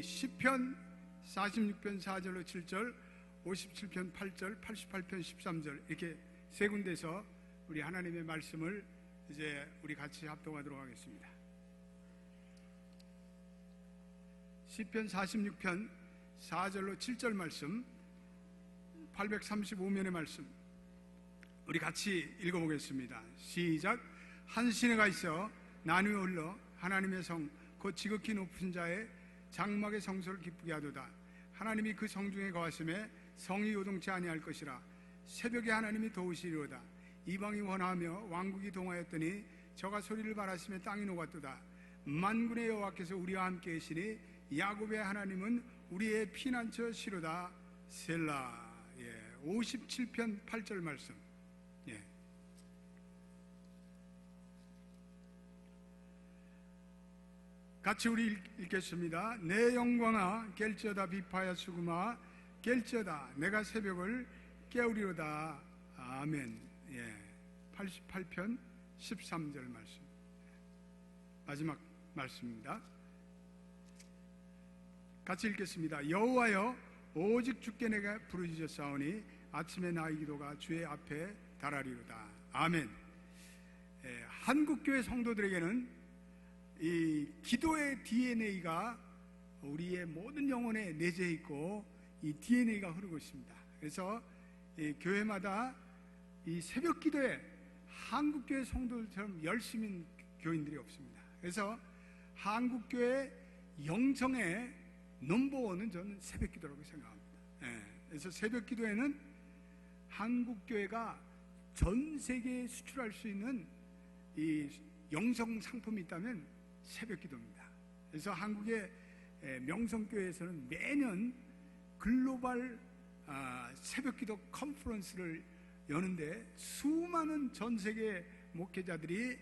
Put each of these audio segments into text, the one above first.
시편 46편 4절로 7절, 57편 8절, 88편 13절 이렇게 세 군데서 우리 하나님의 말씀을 이제 우리 같이 합독하도록 하겠습니다. 시편 46편 4절로 7절 말씀, 835면의 말씀 우리 같이 읽어보겠습니다. 시작. 한 시내가 있어 나누어 흘러 하나님의 성 곧 지극히 높은 자의 장막의 성소를 기쁘게 하도다. 하나님이 그 성 중에 거하심에 성이 요동치 아니할 것이라. 새벽에 하나님이 도우시리로다. 이방이 원하며 왕국이 동하였더니 저가 소리를 발하시며 땅이 녹았도다. 만군의 여호와께서 우리와 함께 계시니 야곱의 하나님은 우리의 피난처 시로다. 셀라. 57편 8절 말씀. 같이 우리 읽겠습니다. 내 영광아 깰지어다. 비파야 수금아 깰지어다. 내가 새벽을 깨우리로다. 아멘. 88편 13절 말씀, 마지막 말씀입니다. 같이 읽겠습니다. 여호와여 오직 주께 내가 부르짖었사오니 아침에 나의 기도가 주의 앞에 달하리로다. 아멘. 한국교회 성도들에게는 이 기도의 DNA가 우리의 모든 영혼에 내재해 있고 이 DNA가 흐르고 있습니다. 그래서 이 교회마다 이 새벽 기도에 한국교회 성도들처럼 열심인 교인들이 없습니다. 그래서 한국교회 영성의 넘버원은 저는 새벽 기도라고 생각합니다. 그래서 새벽 기도에는 한국교회가 전 세계에 수출할 수 있는 이 영성 상품이 있다면 새벽 기도입니다. 그래서 한국의 명성교회에서는 매년 글로벌 새벽 기도 컨퍼런스를 여는데 수많은 전 세계 목회자들이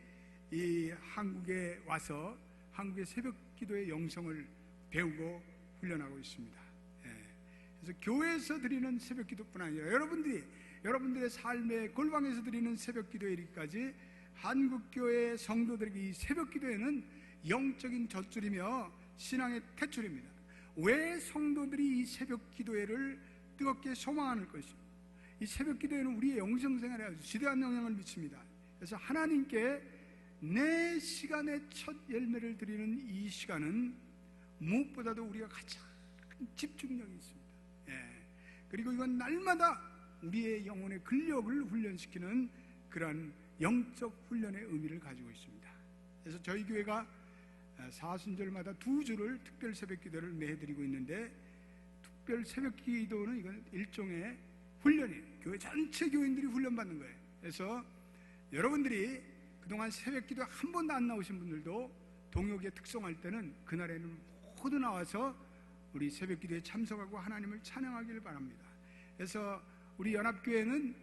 이 한국에 와서 한국의 새벽 기도의 영성을 배우고 훈련하고 있습니다. 그래서 교회에서 드리는 새벽 기도뿐 아니라 여러분들의 삶의 골방에서 드리는 새벽 기도에 이르기까지 한국교회 성도들에게 이 새벽 기도에는 영적인 젖줄이며 신앙의 탯줄입니다. 왜 성도들이 이 새벽 기도회를 뜨겁게 소망하는 것입니다. 이 새벽 기도회는 우리의 영성생활에 아주 지대한 영향을 미칩니다. 그래서 하나님께 내 시간의 첫 열매를 드리는 이 시간은 무엇보다도 우리가 가장 집중력이 있습니다. 그리고 이건 날마다 우리의 영혼의 근력을 훈련시키는 그러한 영적 훈련의 의미를 가지고 있습니다. 그래서 저희 교회가 사순절마다 2주를 특별 새벽 기도를 매해드리고 있는데, 특별 새벽 기도는 이건 일종의 훈련이에요. 교회 전체 교인들이 훈련받는 거예요. 그래서 여러분들이 그동안 새벽 기도 한 번도 안 나오신 분들도 동역에 특송할 때는 그날에는 모두 나와서 우리 새벽 기도에 참석하고 하나님을 찬양하기를 바랍니다. 그래서 우리 연합교회는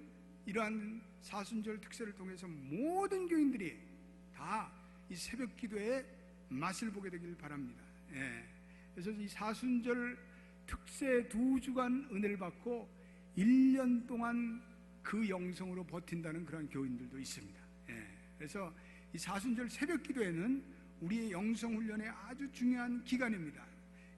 이러한 사순절 특세를 통해서 모든 교인들이 다 이 새벽 기도의 맛을 보게 되길 바랍니다. 그래서 이 사순절 특세 2주간 은혜를 받고 1년 동안 그 영성으로 버틴다는 그런 교인들도 있습니다. 그래서 이 사순절 새벽 기도에는 우리의 영성 훈련에 아주 중요한 기간입니다.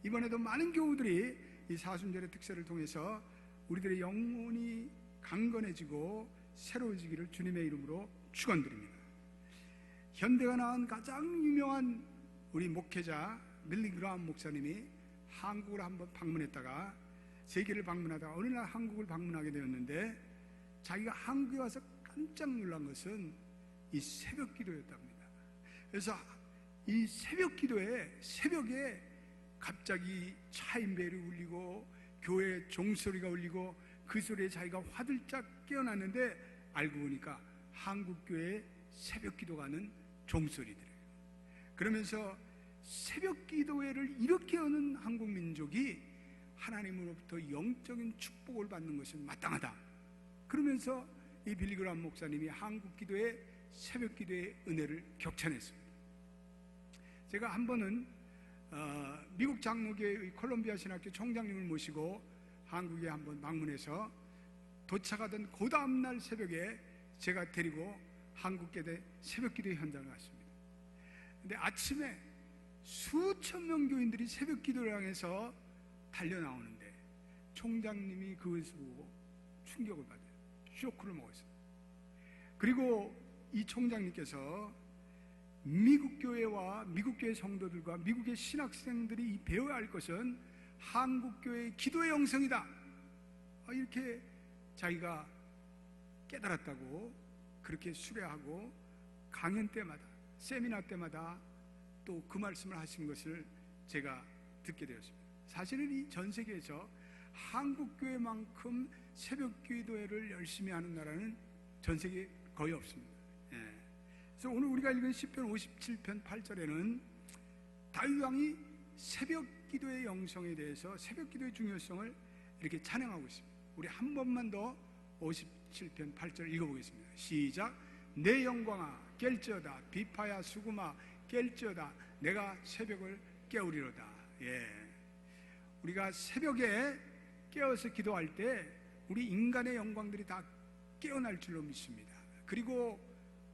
이번에도 많은 교우들이 이 사순절의 특세를 통해서 우리들의 영혼이 강건해지고 새로워지기를 주님의 이름으로 축원드립니다. 현대가 낳은 가장 유명한 우리 목회자 빌리 그라함 목사님이 한국을 한번 방문했다가 세계를 방문하다가 어느 날 한국을 방문하게 되었는데, 자기가 한국에 와서 깜짝 놀란 것은 이 새벽 기도였답니다. 그래서 이 새벽 기도에 새벽에 갑자기 차인벨이 울리고 교회 종소리가 울리고 그 소리에 자기가 화들짝 깨어났는데 알고 보니까 한국교회 새벽 기도가는 종소리들이에요. 그러면서 새벽 기도회를 이렇게 여는 한국민족이 하나님으로부터 영적인 축복을 받는 것은 마땅하다. 그러면서 이 빌리 그라함 목사님이 한국 기도의 새벽 기도의 은혜를 격찬했습니다. 제가 한 번은 미국 장로교회의 콜롬비아 신학교 총장님을 모시고 한국에 한번 방문해서 도착하던 그 다음날 새벽에 제가 데리고 한국교회 새벽 기도의 현장을 갔습니다. 근데 아침에 수천 명 교인들이 새벽 기도를 향해서 달려 나오는데 총장님이 그것을 보고 충격을 받아요. 쇼크를 먹었어요. 그리고 이 총장님께서 미국 교회와 미국 교회 성도들과 미국의 신학생들이 배워야 할 것은 한국 교회의 기도의 영성이다, 이렇게 자기가 깨달았다고 그렇게 수레하고 강연 때마다, 세미나 때마다 또 그 말씀을 하신 것을 제가 듣게 되었습니다. 사실은 이 전 세계에서 한국 교회만큼 새벽 기도회를 열심히 하는 나라는 전 세계에 거의 없습니다. 그래서 오늘 우리가 읽은 시편 57편 8절에는 다윗 왕이 새벽 기도의 영성에 대해서, 새벽 기도의 중요성을 이렇게 찬양하고 있습니다. 우리 한 번만 더 57편 8절 읽어보겠습니다. 시작. 내 영광아 깰지어다, 비파야 수구마 깰지어다, 내가 새벽을 깨우리로다. 우리가 새벽에 깨어서 기도할 때 우리 인간의 영광들이 다 깨어날 줄로 믿습니다. 그리고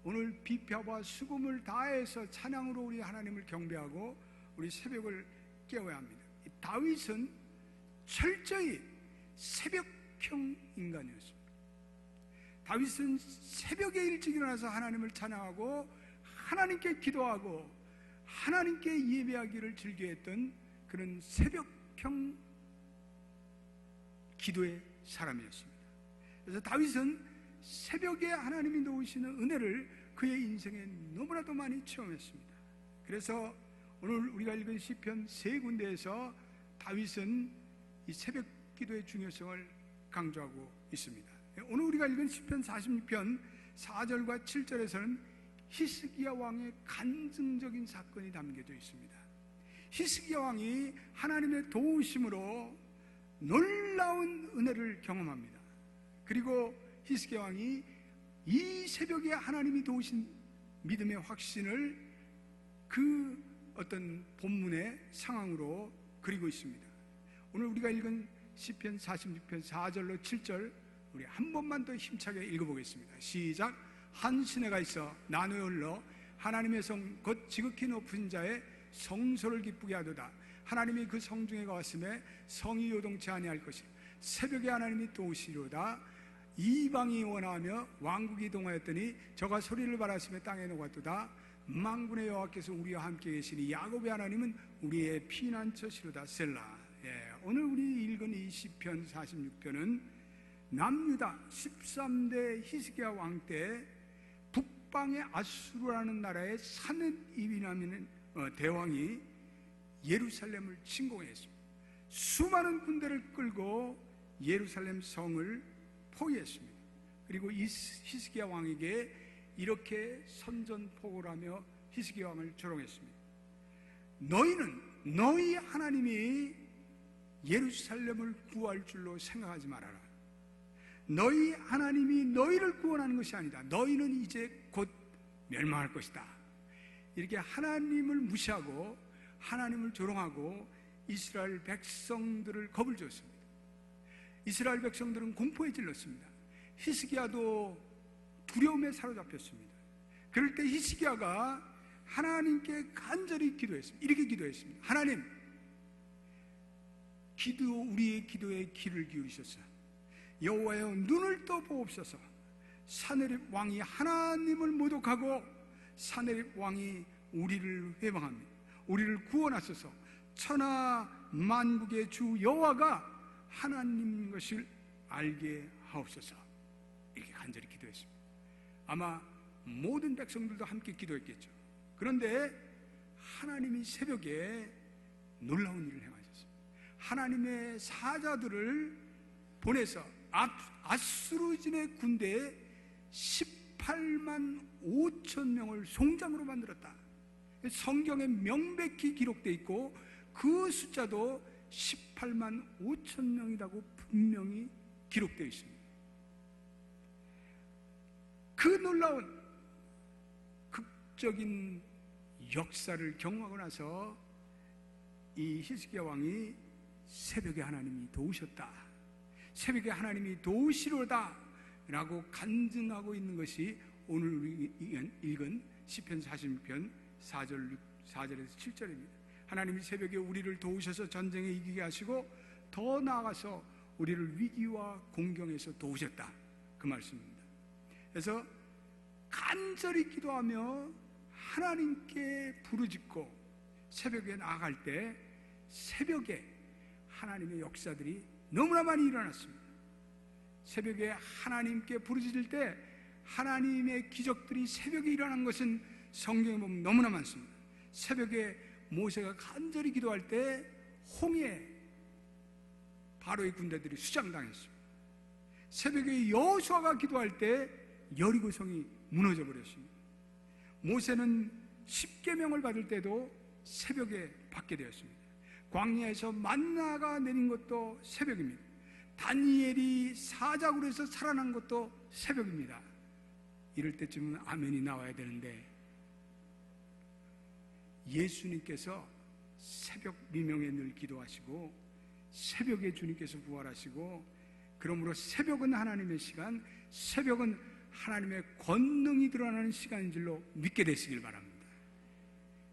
오늘 비파와 수금을 다해서 찬양으로 우리 하나님을 경배하고 우리 새벽을 깨워야 합니다. 다윗은 철저히 새벽형 인간이었습니다. 다윗은 새벽에 일찍 일어나서 하나님을 찬양하고 하나님께 기도하고 하나님께 예배하기를 즐겨했던 그런 새벽형 기도의 사람이었습니다. 그래서 다윗은 새벽에 하나님이 놓으시는 은혜를 그의 인생에 너무나도 많이 체험했습니다. 그래서 오늘 우리가 읽은 시편 세 군데에서 다윗은 이 새벽 기도의 중요성을 강조하고 있습니다. 오늘 우리가 읽은 시편 46편 4절과 7절에서는 히스기야 왕의 간증적인 사건이 담겨져 있습니다. 히스기야 왕이 하나님의 도우심으로 놀라운 은혜를 경험합니다. 그리고 히스기야 왕이 이 새벽에 하나님이 도우신 믿음의 확신을 그 어떤 본문의 상황으로 그리고 있습니다. 오늘 우리가 읽은 시편 46편 4절로 7절 우리 한 번만 더 힘차게 읽어보겠습니다. 시작. 한 시내가 있어 나누에 흘러 하나님의 성 곧 지극히 높은 자의 성소를 기쁘게 하도다. 하나님이 그 성중에 가왔음에 성이 요동치 아니할 것이라. 새벽에 하나님이 도우시리로다. 이방이 원하며 왕국이 동하였더니 저가 소리를 발하시며 땅에 녹았도다. 만군의 여호와께서 우리와 함께 계시니 야곱의 하나님은 우리의 피난처시로다. 셀라. 오늘 우리 읽은 이 시편 46편은 남유다 13대 히스기야 왕 때 북방의 아수르라는 나라의 사넷입이라는 대왕이 예루살렘을 침공했습니다. 수많은 군대를 끌고 예루살렘 성을 포위했습니다. 그리고 이 히스기야 왕에게 이렇게 선전포고를 하며 히스기야 왕을 조롱했습니다. 너희는 너희 하나님이 예루살렘을 구할 줄로 생각하지 말아라. 너희 하나님이 너희를 구원하는 것이 아니다. 너희는 이제 곧 멸망할 것이다. 이렇게 하나님을 무시하고 하나님을 조롱하고 이스라엘 백성들을 겁을 줬습니다. 이스라엘 백성들은 공포에 질렀습니다. 히스기야도 두려움에 사로잡혔습니다. 그럴 때 히스기야가 하나님께 간절히 기도했습니다. 이렇게 기도했습니다. 하나님, 우리의 기도에 귀를 기울이셔서 여호와여 눈을 떠 보옵소서. 사네립 왕이 하나님을 모독하고 사네립 왕이 우리를 회방합니다. 우리를 구원하소서. 천하 만국의 주 여호와가 하나님인 것을 알게 하옵소서. 이렇게 간절히 기도했습니다. 아마 모든 백성들도 함께 기도했겠죠. 그런데 하나님이 새벽에 놀라운 일을 행하셨습니다. 하나님의 사자들을 보내서 아수르진의 군대에 18만 5천 명을 송장으로 만들었다. 성경에 명백히 기록되어 있고 그 숫자도 18만 5천 명이라고 분명히 기록되어 있습니다. 그 놀라운 극적인 역사를 경험하고 나서 이 히스기야 왕이 새벽에 하나님이 도우셨다, 새벽에 하나님이 도우시로다 라고 간증하고 있는 것이 오늘 우리 읽은 시편 46편 4절에서 7절입니다. 하나님이 새벽에 우리를 도우셔서 전쟁에 이기게 하시고 더 나아가서 우리를 위기와 공경에서 도우셨다, 그 말씀입니다. 그래서 간절히 기도하며 하나님께 부르짖고 새벽에 나아갈 때 새벽에 하나님의 역사들이 너무나 많이 일어났습니다. 새벽에 하나님께 부르짖을 때 하나님의 기적들이 새벽에 일어난 것은 성경에 보면 너무나 많습니다. 새벽에 모세가 간절히 기도할 때 홍해 바로의 군대들이 수장당했습니다. 새벽에 여호수아가 기도할 때 여리고성이 무너져 버렸습니다. 모세는 십계명을 받을 때도 새벽에 받게 되었습니다. 광야에서 만나가 내린 것도 새벽입니다. 다니엘이 사자굴에서 살아난 것도 새벽입니다. 이럴 때쯤은 아멘이 나와야 되는데, 예수님께서 새벽 미명에 늘 기도하시고 새벽에 주님께서 부활하시고, 그러므로 새벽은 하나님의 시간, 새벽은 하나님의 권능이 드러나는 시간인 줄로 믿게 되시길 바랍니다.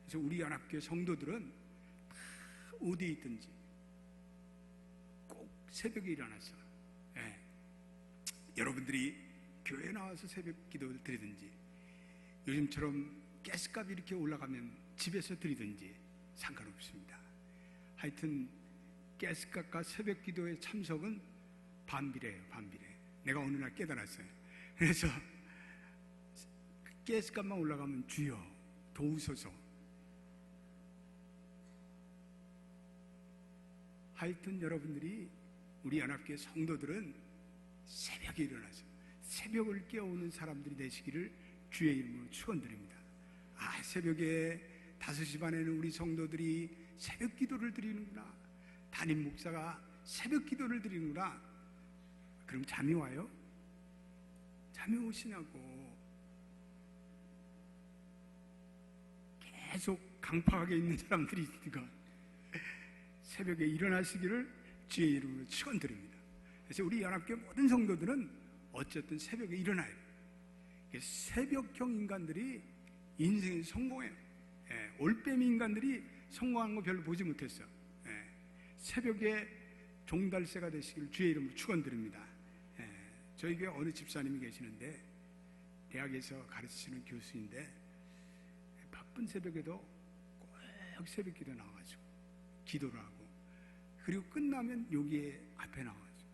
그래서 우리 연합교회 성도들은 다 어디에 있든지 꼭 새벽에 일어나서, 여러분들이 교회에 나와서 새벽 기도를 드리든지, 요즘처럼 가스값이 이렇게 올라가면 집에서 드리든지 상관없습니다. 하여튼 가스값과 새벽 기도의 참석은 반비례예요, 반비례. 내가 어느 날 깨달았어요. 그래서 가스값만 올라가면 주여 도우소서. 하여튼 여러분들이, 우리 연합교회 성도들은 새벽에 일어나서 새벽을 깨우는 사람들이 되시기를 주의 이름으로 축원드립니다. 새벽에 5시 반에는 우리 성도들이 새벽 기도를 드리는구나, 담임 목사가 새벽 기도를 드리는구나. 그럼 잠이 와요? 잠이 오시냐고. 계속 강팍하게 있는 사람들이 있으니까 새벽에 일어나시기를 주의 이름으로 축원드립니다. 그래서 우리 연합교회 모든 성도들은 어쨌든 새벽에 일어나요. 새벽형 인간들이 인생이 성공해요. 올빼미 인간들이 성공하는 거 별로 보지 못했어요. 새벽에 종달새가 되시길 주의 이름으로 축원드립니다. 저희 교회 어느 집사님이 계시는데, 대학에서 가르치시는 교수인데, 바쁜 새벽에도 꼭 새벽 기도 나와가지고 기도를 하고, 그리고 끝나면 여기에 앞에 나와서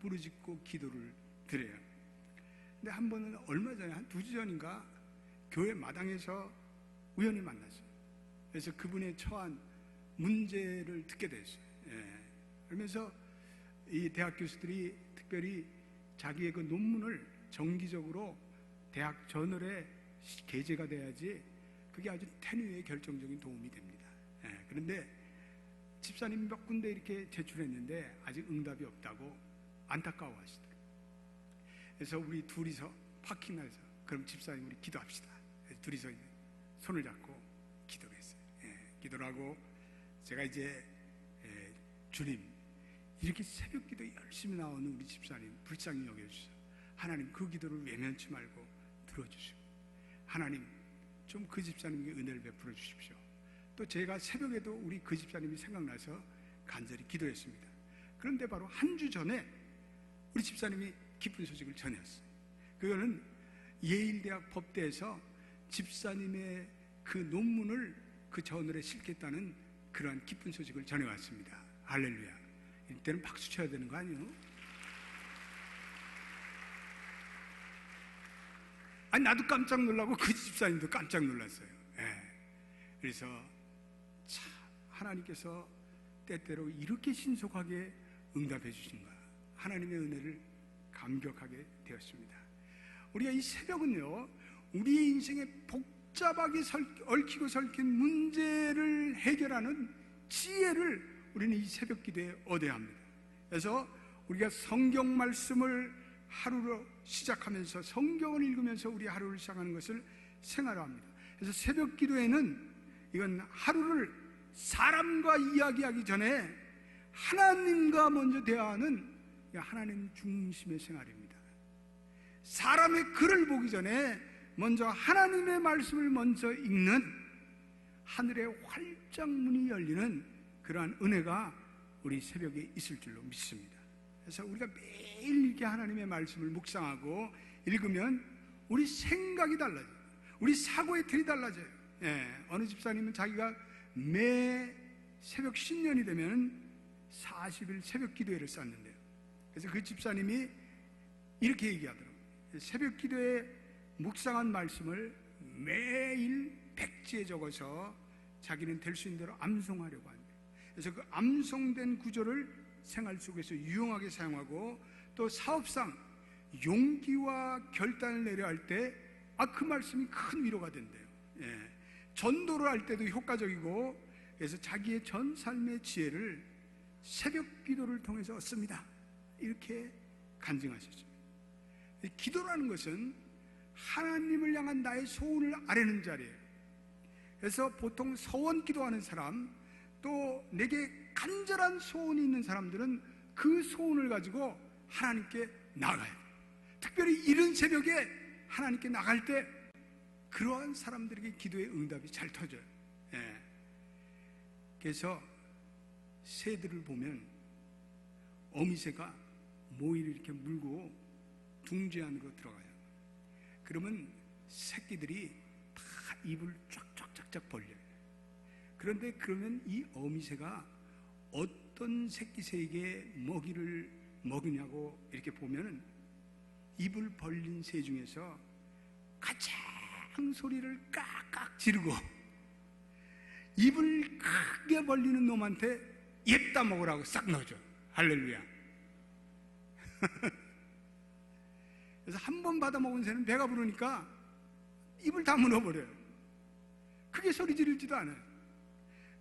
부르짖고 기도를 드려요. 근데 한 번은 얼마 전에, 한 2주 전인가, 교회 마당에서 우연히 만났어요. 그래서 그분의 처한 문제를 듣게 됐어요. 그러면서 이 대학 교수들이 특별히 자기의 그 논문을 정기적으로 대학 저널에 게재가 돼야지 그게 아주 태누에 결정적인 도움이 됩니다. 그런데 집사님 몇 군데 이렇게 제출했는데 아직 응답이 없다고 안타까워하시더라고요. 그래서 우리 둘이서 파킹날에서, 그럼 집사님 우리 기도합시다. 그래서 둘이서 손을 잡고 기도를 했어요. 기도를 하고 제가 이제 주님, 이렇게 새벽 기도 열심히 나오는 우리 집사님 불쌍히 여겨주셔서 하나님 그 기도를 외면치 말고 들어주시고, 하나님 좀 그 집사님에게 은혜를 베풀어 주십시오. 또 제가 새벽에도 우리 그 집사님이 생각나서 간절히 기도했습니다. 그런데 바로 한 주 전에 우리 집사님이 기쁜 소식을 전했어요. 그거는 예일대학 법대에서 집사님의 그 논문을 그 저널에 실겠다는 그러한 기쁜 소식을 전해왔습니다. 할렐루야. 이때는 박수 쳐야 되는 거 아니에요? 아니, 나도 깜짝 놀라고 그 집사님도 깜짝 놀랐어요. 그래서 참 하나님께서 때때로 이렇게 신속하게 응답해 주신가, 하나님의 은혜를 감격하게 되었습니다. 우리가 이 새벽은요, 우리 인생에 복잡하게 얽히고 설킨 문제를 해결하는 지혜를 우리는 이 새벽 기도에 얻어야 합니다. 그래서 우리가 성경 말씀을 하루로 시작하면서, 성경을 읽으면서 우리 하루를 시작하는 것을 생활화합니다. 그래서 새벽 기도에는 이건 하루를 사람과 이야기하기 전에 하나님과 먼저 대화하는 하나님 중심의 생활입니다. 사람의 글을 보기 전에 먼저 하나님의 말씀을 먼저 읽는, 하늘의 입장문이 열리는 그러한 은혜가 우리 새벽에 있을 줄로 믿습니다. 그래서 우리가 매일 이렇게 하나님의 말씀을 묵상하고 읽으면 우리 생각이 달라져요. 우리 사고의 틀이 달라져요. 어느 집사님은 자기가 매 새벽 신년이 되면 40일 새벽 기도회를 쌓는데요. 그래서 그 집사님이 이렇게 얘기하더라고요. 새벽 기도에 묵상한 말씀을 매일 백지에 적어서 자기는 될 수 있는 대로 암송하려고 합니다. 그래서 그 암송된 구절을 생활 속에서 유용하게 사용하고, 또 사업상 용기와 결단을 내려 할 때 그 말씀이 큰 위로가 된대요. 전도를 할 때도 효과적이고, 그래서 자기의 전 삶의 지혜를 새벽 기도를 통해서 얻습니다. 이렇게 간증하셨습니다. 기도라는 것은 하나님을 향한 나의 소원을 아뢰는 자리예요. 그래서 보통 서원 기도하는 사람, 또 내게 간절한 소원이 있는 사람들은 그 소원을 가지고 하나님께 나가요. 특별히 이른 새벽에 하나님께 나갈 때 그러한 사람들에게 기도의 응답이 잘 터져요. 그래서 새들을 보면 어미새가 모이를 이렇게 물고 둥지 안으로 들어가요. 그러면 새끼들이 다 입을 쫙쫙쫙쫙 벌려요. 그런데 그러면 이 어미새가 어떤 새끼새에게 먹이를 먹이냐고 이렇게 보면은 입을 벌린 새 중에서 가장 소리를 깍깍 지르고 입을 크게 벌리는 놈한테 옙다 먹으라고 싹 넣어줘. 할렐루야. 그래서 한 번 받아 먹은 새는 배가 부르니까 입을 다물어 버려요. 크게 소리 지르지도 않아요.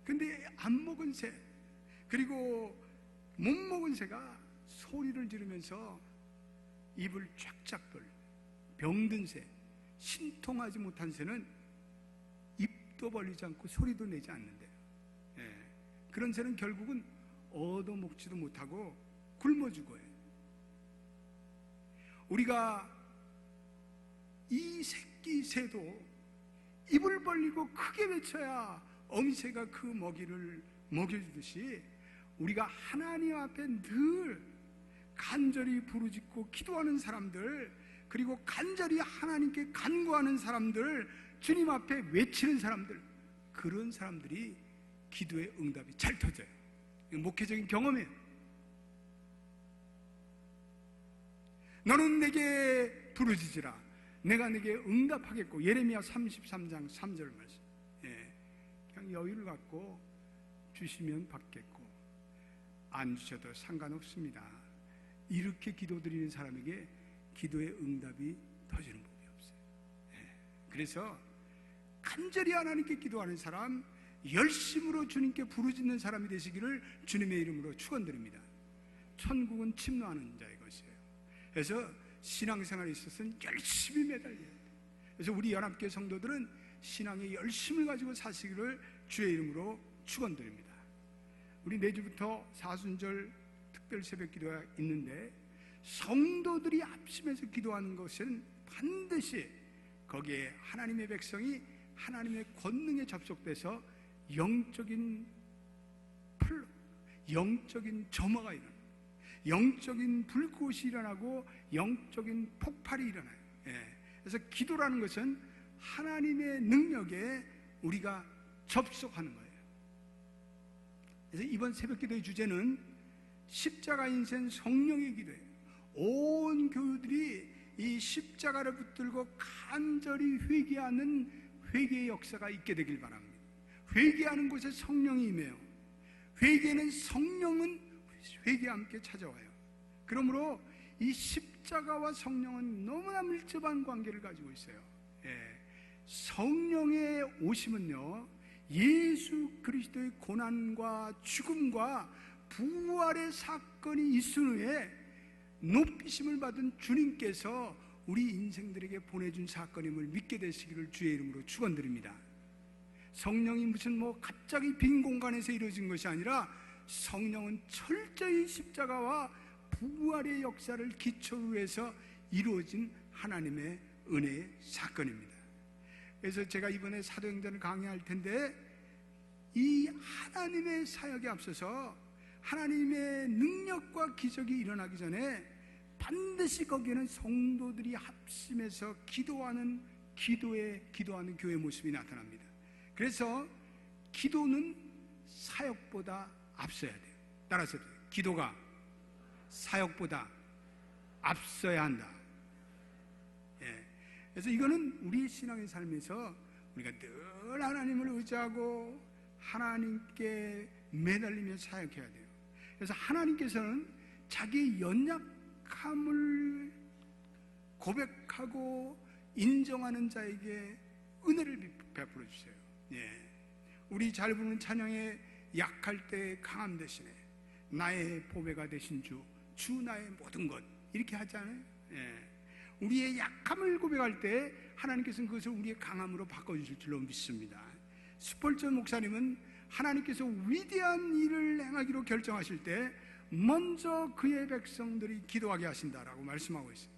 근데 안 먹은 새, 그리고 못 먹은 새가 소리를 지르면서 입을 쫙쫙 벌려요. 병든 새, 신통하지 못한 새는 입도 벌리지 않고 소리도 내지 않는데요. 그런 새는 결국은 얻어먹지도 못하고 굶어 죽어요. 우리가 이 새끼 새도 입을 벌리고 크게 외쳐야 어미새가 그 먹이를 먹여주듯이, 우리가 하나님 앞에 늘 간절히 부르짖고 기도하는 사람들, 그리고 간절히 하나님께 간구하는 사람들, 주님 앞에 외치는 사람들, 그런 사람들이 기도의 응답이 잘 터져요. 목회적인 경험이에요. 너는 내게 부르짖으라, 내가 내게 응답하겠고. 예레미야 33장 3절 말씀. 그냥 여유를 갖고 주시면 받겠고 안 주셔도 상관없습니다. 이렇게 기도드리는 사람에게 기도의 응답이 터지는 법이 없어요. 그래서 간절히 하나님께 기도하는 사람, 열심으로 주님께 부르짖는 사람이 되시기를 주님의 이름으로 축원드립니다. 천국은 침노하는 자의 것이에요. 그래서 신앙생활에 있어서는 열심히 매달려야 돼요. 그래서 우리 연합교회 성도들은 신앙의 열심을 가지고 사시기를 주의 이름으로 축원드립니다. 우리 내주부터 사순절 특별 새벽 기도가 있는데, 성도들이 합심해서 기도하는 것은 반드시 거기에 하나님의 백성이 하나님의 권능에 접속돼서 영적인 풀, 영적인 점화가 일어나요. 영적인 불꽃이 일어나고 영적인 폭발이 일어나요. 그래서 기도라는 것은 하나님의 능력에 우리가 접속하는 거예요. 그래서 이번 새벽 기도의 주제는 십자가 인생 성령의 기도예요. 온 교우들이 이 십자가를 붙들고 간절히 회개하는 회개의 역사가 있게 되길 바랍니다. 회개하는 곳에 성령이 임해요. 회개는 성령은 회개와 함께 찾아와요. 그러므로 이 십자가와 성령은 너무나 밀접한 관계를 가지고 있어요. 성령의 오심은요, 예수 그리스도의 고난과 죽음과 부활의 사건이 있은 후에 높이심을 받은 주님께서 우리 인생들에게 보내준 사건임을 믿게 되시기를 주의 이름으로 축원드립니다. 성령이 무슨 갑자기 빈 공간에서 이루어진 것이 아니라 성령은 철저히 십자가와 부활의 역사를 기초로 해서 이루어진 하나님의 은혜의 사건입니다. 그래서 제가 이번에 사도행전을 강의할 텐데, 이 하나님의 사역에 앞서서 하나님의 능력과 기적이 일어나기 전에 반드시 거기에는 성도들이 합심해서 기도하는 교회 모습이 나타납니다. 그래서 기도는 사역보다 앞서야 돼요. 따라서 기도가 사역보다 앞서야 한다. 그래서 이거는 우리 신앙의 삶에서 우리가 늘 하나님을 의지하고 하나님께 매달리며 사역해야 돼요. 그래서 하나님께서는 자기의 연약함을 고백하고 인정하는 자에게 은혜를 베풀어 주세요. 우리 잘 부르는 찬양에 약할 때 강함 대신에 나의 보배가 되신 주 나의 모든 것, 이렇게 하잖아요. 우리의 약함을 고백할 때 하나님께서는 그것을 우리의 강함으로 바꿔주실 줄로 믿습니다. 스펄전 목사님은 하나님께서 위대한 일을 행하기로 결정하실 때 먼저 그의 백성들이 기도하게 하신다라고 말씀하고 있어요.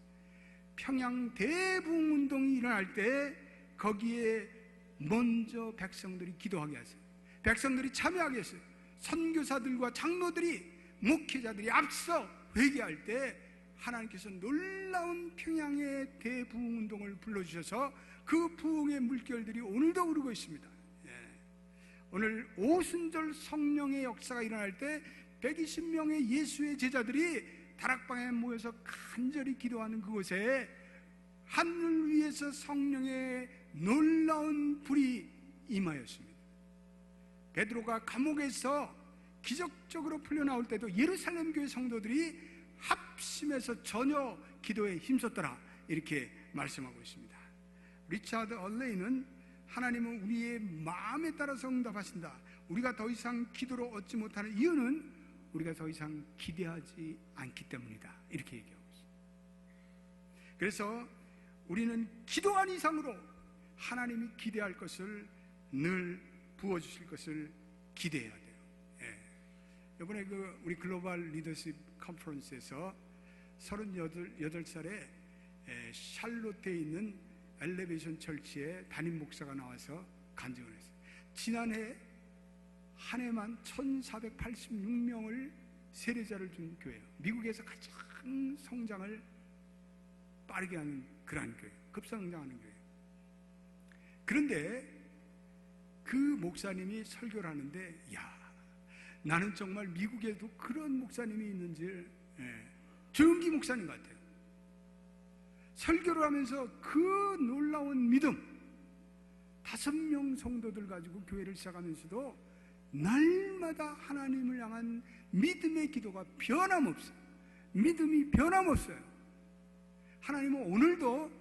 평양 대붕운동이 일어날 때 거기에 먼저 백성들이 기도하게 하세요. 백성들이 참여하게 했어요. 선교사들과 장로들이, 목회자들이 앞서 회개할 때 하나님께서 놀라운 평양의 대부흥운동을 불러주셔서 그 부흥의 물결들이 오늘도 흐르고 있습니다. 오늘 오순절 성령의 역사가 일어날 때 120명의 예수의 제자들이 다락방에 모여서 간절히 기도하는 그곳에 하늘 위에서 성령의 놀라운 불이 임하였습니다. 베드로가 감옥에서 기적적으로 풀려나올 때도 예루살렘 교회 성도들이 합심해서 전혀 기도에 힘썼더라, 이렇게 말씀하고 있습니다. 리차드 얼레이는 하나님은 우리의 마음에 따라서 응답하신다. 우리가 더 이상 기도로 얻지 못하는 이유는 우리가 더 이상 기대하지 않기 때문이다, 이렇게 얘기하고 있습니다. 그래서 우리는 기도한 이상으로 하나님이 기대할 것을 늘 부어주실 것을 기대해야 돼요. 이번에 우리 글로벌 리더십 컨퍼런스에서 38살에 샬롯에 있는 엘리베이션 철치의 담임 목사가 나와서 간증을 했어요. 지난해 한 해만 1486명을 세례자를 준 교회예요. 미국에서 가장 성장을 빠르게 하는 그러한 교회, 급성장하는 교회. 그런데 그 목사님이 설교를 하는데, 나는 정말 미국에도 그런 목사님이 있는지, 조용기 목사님 같아요. 설교를 하면서 그 놀라운 믿음, 5명 성도들 가지고 교회를 시작하면서도 날마다 하나님을 향한 믿음의 기도가 변함없어요. 믿음이 변함없어요. 하나님은 오늘도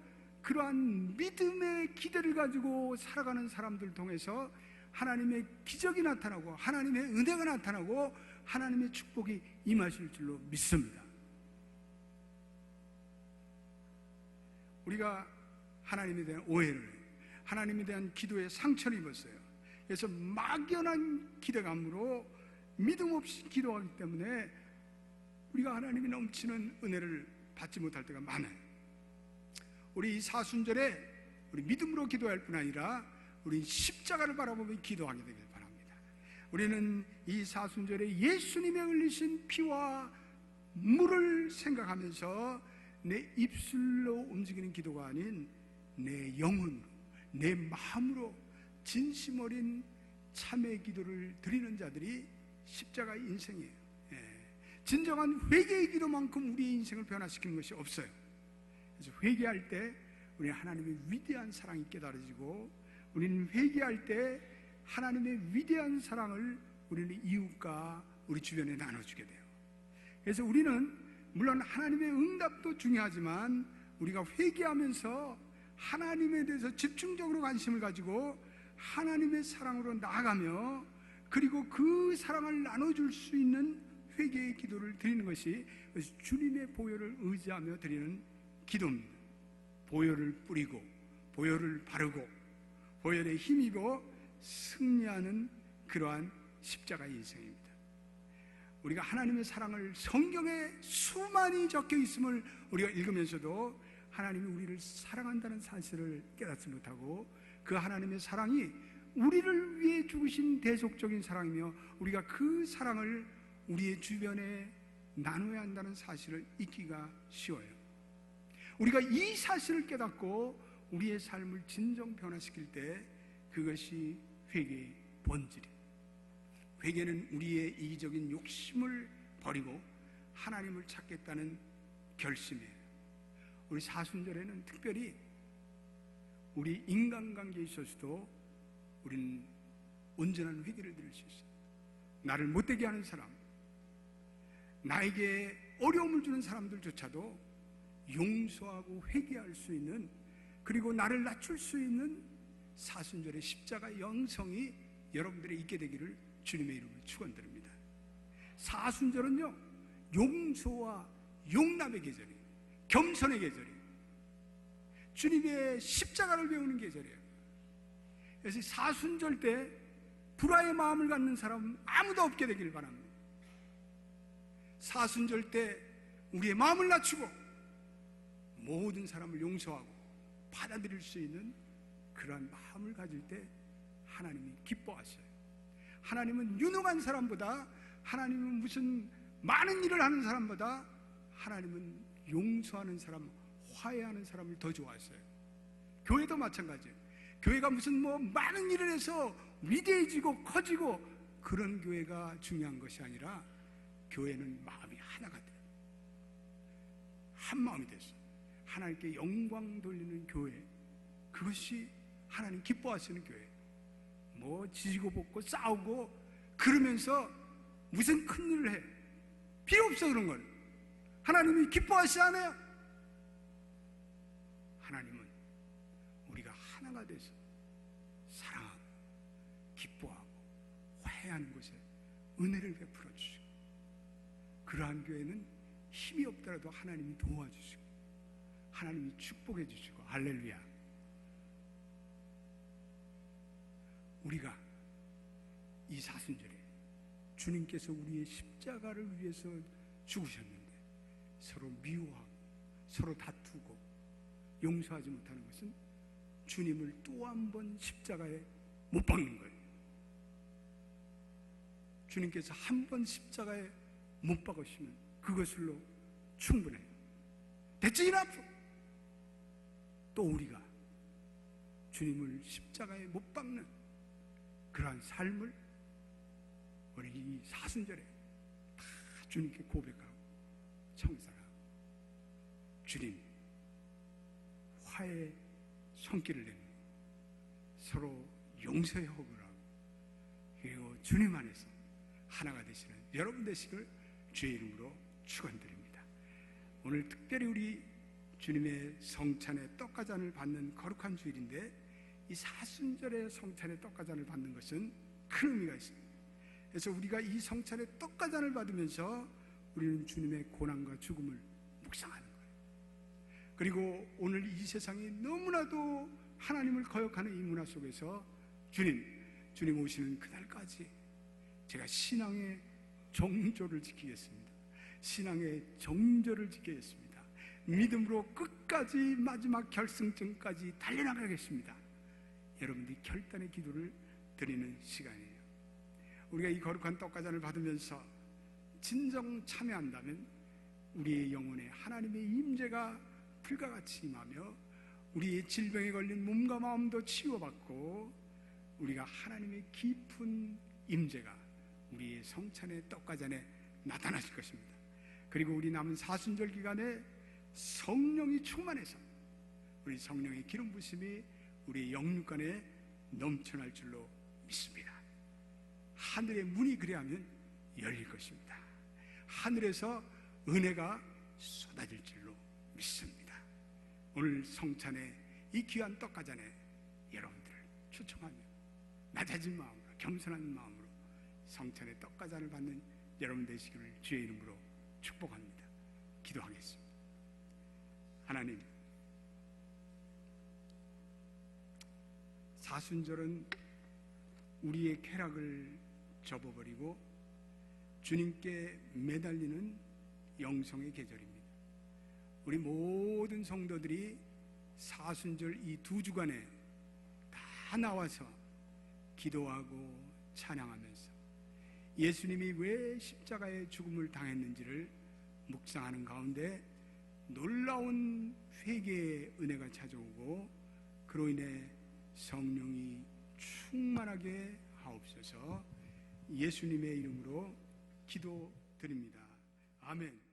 그러한 믿음의 기대를 가지고 살아가는 사람들 통해서 하나님의 기적이 나타나고 하나님의 은혜가 나타나고 하나님의 축복이 임하실 줄로 믿습니다. 우리가 하나님에 대한 오해를 해요. 하나님에 대한 기도에 상처를 입었어요. 그래서 막연한 기대감으로 믿음 없이 기도하기 때문에 우리가 하나님이 넘치는 은혜를 받지 못할 때가 많아요. 우리 이 사순절에 우리 믿음으로 기도할 뿐 아니라 우리 십자가를 바라보며 기도하게 되길 바랍니다. 우리는 이 사순절에 예수님의 흘리신 피와 물을 생각하면서 내 입술로 움직이는 기도가 아닌 내 영혼으로, 내 마음으로 진심 어린 참회 기도를 드리는 자들이 십자가 인생이에요. 진정한 회개의 기도만큼 우리의 인생을 변화시키는 것이 없어요. 그래서 회개할 때 우리 하나님의 위대한 사랑이 깨달아지고, 우리는 회개할 때 하나님의 위대한 사랑을 우리는 이웃과 우리 주변에 나눠주게 돼요. 그래서 우리는 물론 하나님의 응답도 중요하지만 우리가 회개하면서 하나님에 대해서 집중적으로 관심을 가지고 하나님의 사랑으로 나아가며, 그리고 그 사랑을 나눠줄 수 있는 회개의 기도를 드리는 것이 주님의 보혈을 의지하며 드리는 기도입니다. 보혈을 뿌리고 보혈을 바르고 보혈에 힘입어 승리하는 그러한 십자가 인생입니다. 우리가 하나님의 사랑을 성경에 수많이 적혀 있음을 우리가 읽으면서도 하나님이 우리를 사랑한다는 사실을 깨닫지 못하고 그 하나님의 사랑이 우리를 위해 죽으신 대속적인 사랑이며 우리가 그 사랑을 우리의 주변에 나눠야 한다는 사실을 잊기가 쉬워요. 우리가 이 사실을 깨닫고 우리의 삶을 진정 변화시킬 때 그것이 회개의 본질이에요. 회개는 우리의 이기적인 욕심을 버리고 하나님을 찾겠다는 결심이에요. 우리 사순절에는 특별히 우리 인간관계에 있어서도 우리는 온전한 회개를 드릴 수 있어요. 나를 못되게 하는 사람, 나에게 어려움을 주는 사람들조차도 용서하고 회개할 수 있는, 그리고 나를 낮출 수 있는 사순절의 십자가 영성이 여러분들이 있게 되기를 주님의 이름으로 축원드립니다. 사순절은요, 용서와 용납의 계절이에요. 겸손의 계절이에요. 주님의 십자가를 배우는 계절이에요. 그래서 사순절 때 불화의 마음을 갖는 사람은 아무도 없게 되길 바랍니다. 사순절 때 우리의 마음을 낮추고 모든 사람을 용서하고 받아들일 수 있는 그러한 마음을 가질 때 하나님이 기뻐하셔요. 하나님은 유능한 사람보다, 하나님은 무슨 많은 일을 하는 사람보다 하나님은 용서하는 사람, 화해하는 사람을 더 좋아하셔요. 교회도 마찬가지예요. 교회가 무슨 많은 일을 해서 위대해지고 커지고 그런 교회가 중요한 것이 아니라 교회는 마음이 하나가 돼요. 한 마음이 됐어요. 하나님께 영광 돌리는 교회, 그것이 하나님 기뻐하시는 교회. 지지고 볶고 싸우고 그러면서 무슨 큰일을 해, 필요 없어. 그런 건 하나님이 기뻐하시지 않아요. 하나님은 우리가 하나가 돼서 사랑하고 기뻐하고 화해하는 곳에 은혜를 베풀어 주시고, 그러한 교회는 힘이 없더라도 하나님이 도와주시고 하나님이 축복해 주시고, 할렐루야. 우리가 이 사순절에 주님께서 우리의 십자가를 위해서 죽으셨는데 서로 미워하고 서로 다투고 용서하지 못하는 것은 주님을 또 한 번 십자가에 못 박는 거예요. 주님께서 한 번 십자가에 못 박으시면 그것으로 충분해요. That's enough. 또 우리가 주님을 십자가에 못 박는 그러한 삶을 우리 이 사순절에 다 주님께 고백하고 청산하고, 주님 화해 손길을 내밀고 서로 용서의 허구를 하고, 그리고 주님 안에서 하나가 되시는 여러분 되시길 주의 이름으로 축원드립니다. 오늘 특별히 우리 주님의 성찬의 떡가잔을 받는 거룩한 주일인데, 이 사순절의 성찬의 떡가잔을 받는 것은 큰 의미가 있습니다. 그래서 우리가 이 성찬의 떡가잔을 받으면서 우리는 주님의 고난과 죽음을 묵상하는 거예요. 그리고 오늘 이 세상이 너무나도 하나님을 거역하는 이 문화 속에서 주님 오시는 그날까지 제가 신앙의 정조를 지키겠습니다. 신앙의 정조를 지키겠습니다. 믿음으로 끝까지 마지막 결승점까지 달려나가겠습니다. 여러분들이 결단의 기도를 드리는 시간이에요. 우리가 이 거룩한 떡가잔을 받으면서 진정 참여한다면 우리의 영혼에 하나님의 임재가 불같이 임하며 우리의 질병에 걸린 몸과 마음도 치유받고, 우리가 하나님의 깊은 임재가 우리의 성찬의 떡가잔에 나타나실 것입니다. 그리고 우리 남은 사순절 기간에 성령이 충만해서 우리 성령의 기름 부심이 우리 영육간에 넘쳐날 줄로 믿습니다. 하늘의 문이 그리하면 열릴 것입니다. 하늘에서 은혜가 쏟아질 줄로 믿습니다. 오늘 성찬의 이 귀한 떡가잔에 여러분들을 초청하며 낮아진 마음으로, 겸손한 마음으로 성찬의 떡가잔을 받는 여러분 되시기를 주의 이름으로 축복합니다. 기도하겠습니다. 하나님, 사순절은 우리의 쾌락을 접어버리고 주님께 매달리는 영성의 계절입니다. 우리 모든 성도들이 사순절 이 2주간에 다 나와서 기도하고 찬양하면서 예수님이 왜 십자가의 죽음을 당했는지를 묵상하는 가운데 놀라운 회개의 은혜가 찾아오고 그로 인해 성령이 충만하게 하옵소서. 예수님의 이름으로 기도드립니다. 아멘.